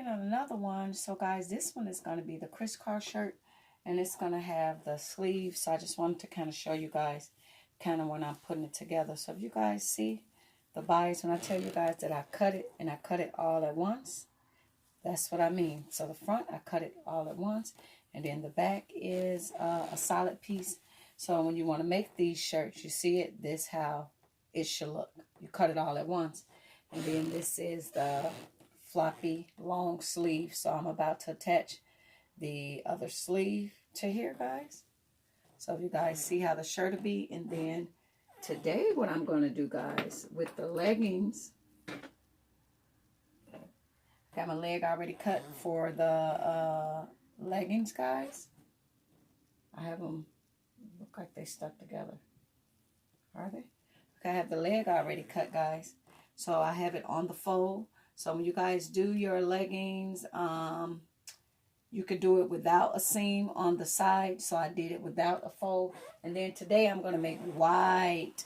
working on another one. So guys, this one is going to be the crisscross shirt, and it's going to have the sleeves. So I just wanted to kind of show you guys kind of when I'm putting it together. So if you guys see the bias, when I tell you guys that I cut it and I cut it all at once, that's what I mean. So the front, I cut it all at once, and then the back is a solid piece. So when you want to make these shirts, you see it, this how it should look. You cut it all at once. And then this is the floppy long sleeve. So I'm about to attach the other sleeve to here, guys. So you guys see how the shirt will be. And then today what I'm going to do, guys, with the leggings, got my leg already cut for the leggings, guys. I have them look like they stuck together. Are they? Okay, I have the leg already cut, guys. So I have it on the fold. So when you guys do your leggings, you could do it without a seam on the side. So I did it without a fold. And then today I'm going to make white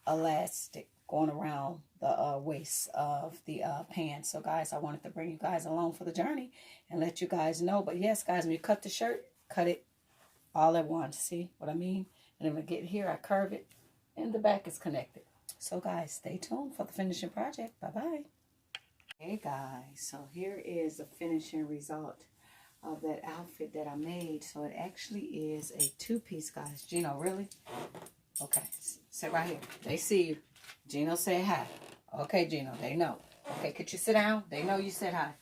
elastic going around the waist of the pants. So guys, I wanted to bring you guys along for the journey and let you guys know. But yes, guys, when you cut the shirt, cut it all at once. See what I mean? And then when I get here, I curve it and the back is connected. So guys, stay tuned for the finishing project. Bye-bye. Hey guys, so here is the finishing result of that outfit that I made. So it actually is a two-piece, guys. Gino, really? Okay, sit right here. They see you. Gino said hi. Okay, Gino, they know. Okay, could you sit down? They know you said hi.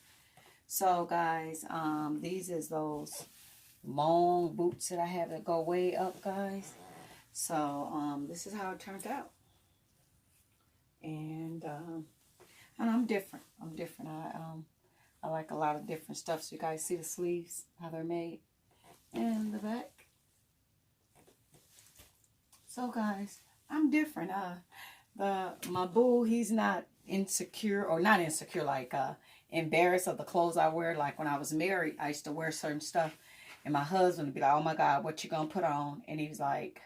So guys, these is those long boots that I have that go way up, guys. So this is how it turned out. And I'm different. I'm different. I like a lot of different stuff. So you guys see the sleeves, how they're made, and the back. So guys, I'm different. My boo, he's not insecure, or not insecure, like embarrassed of the clothes I wear. Like when I was married, I used to wear certain stuff, and my husband would be like, "Oh my God, what you gonna put on?" And he was like,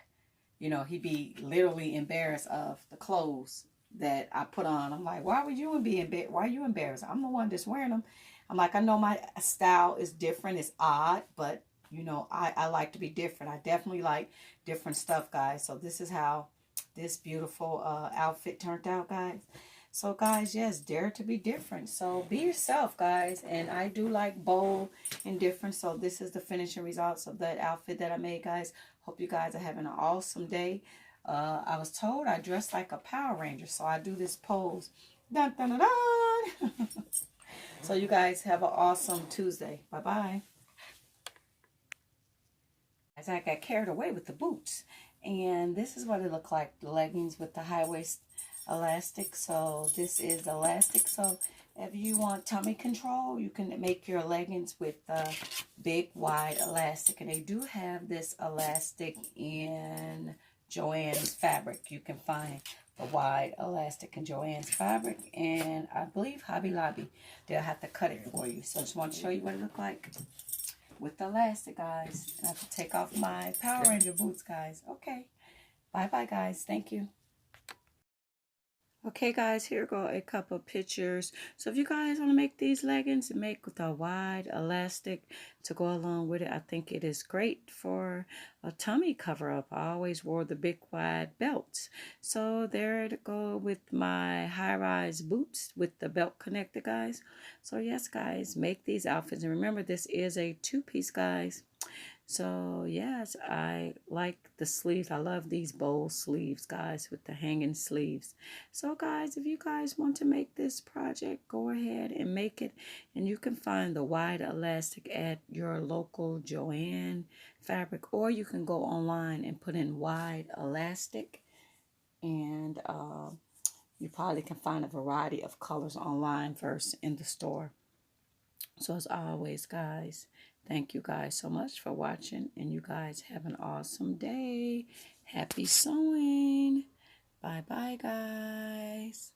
you know, he'd be literally embarrassed of the clothes that I put on. I'm like, why would you be embarrassed? Why are you embarrassed? I'm the one that's wearing them. I'm like, I know my style is different. It's odd, but, you know, I like to be different. I definitely like different stuff, guys. So this is how this beautiful outfit turned out, guys. So, guys, yes, dare to be different. So be yourself, guys. And I do like bold and different. So this is the finishing results of that outfit that I made, guys. Hope you guys are having an awesome day. I was told I dress like a Power Ranger, so I do this pose. Dun, dun, dun, dun. So you guys have an awesome Tuesday. Bye-bye. As I got carried away with the boots. And this is what it looked like, the leggings with the high waist elastic. So this is the elastic. So if you want tummy control, you can make your leggings with the big wide elastic. And they do have this elastic in Joann's fabric. You can find the wide elastic in Joann's fabric, and I believe Hobby Lobby, they'll have to cut it for you. So I just want to show you what it looked like with the elastic, guys. And I have to take off my Power Ranger boots, guys. Okay. Bye-bye, guys. Thank you. Okay, guys, here go a couple pictures. So if you guys want to make these leggings, make with a wide elastic to go along with it. I think it is great for a tummy cover-up. I always wore the big wide belts. So there to go with my high-rise boots with the belt connected, guys. So yes, guys, make these outfits. And remember, this is a two-piece, guys. So yes, I like the sleeves. I love these bold sleeves, guys, with the hanging sleeves. So guys, if you guys want to make this project, go ahead and make it. And you can find the wide elastic at your local Joann fabric, or you can go online and put in wide elastic, and you probably can find a variety of colors online versus in the store. So as always, guys, thank you guys so much for watching, and you guys have an awesome day. Happy sewing. Bye-bye, guys.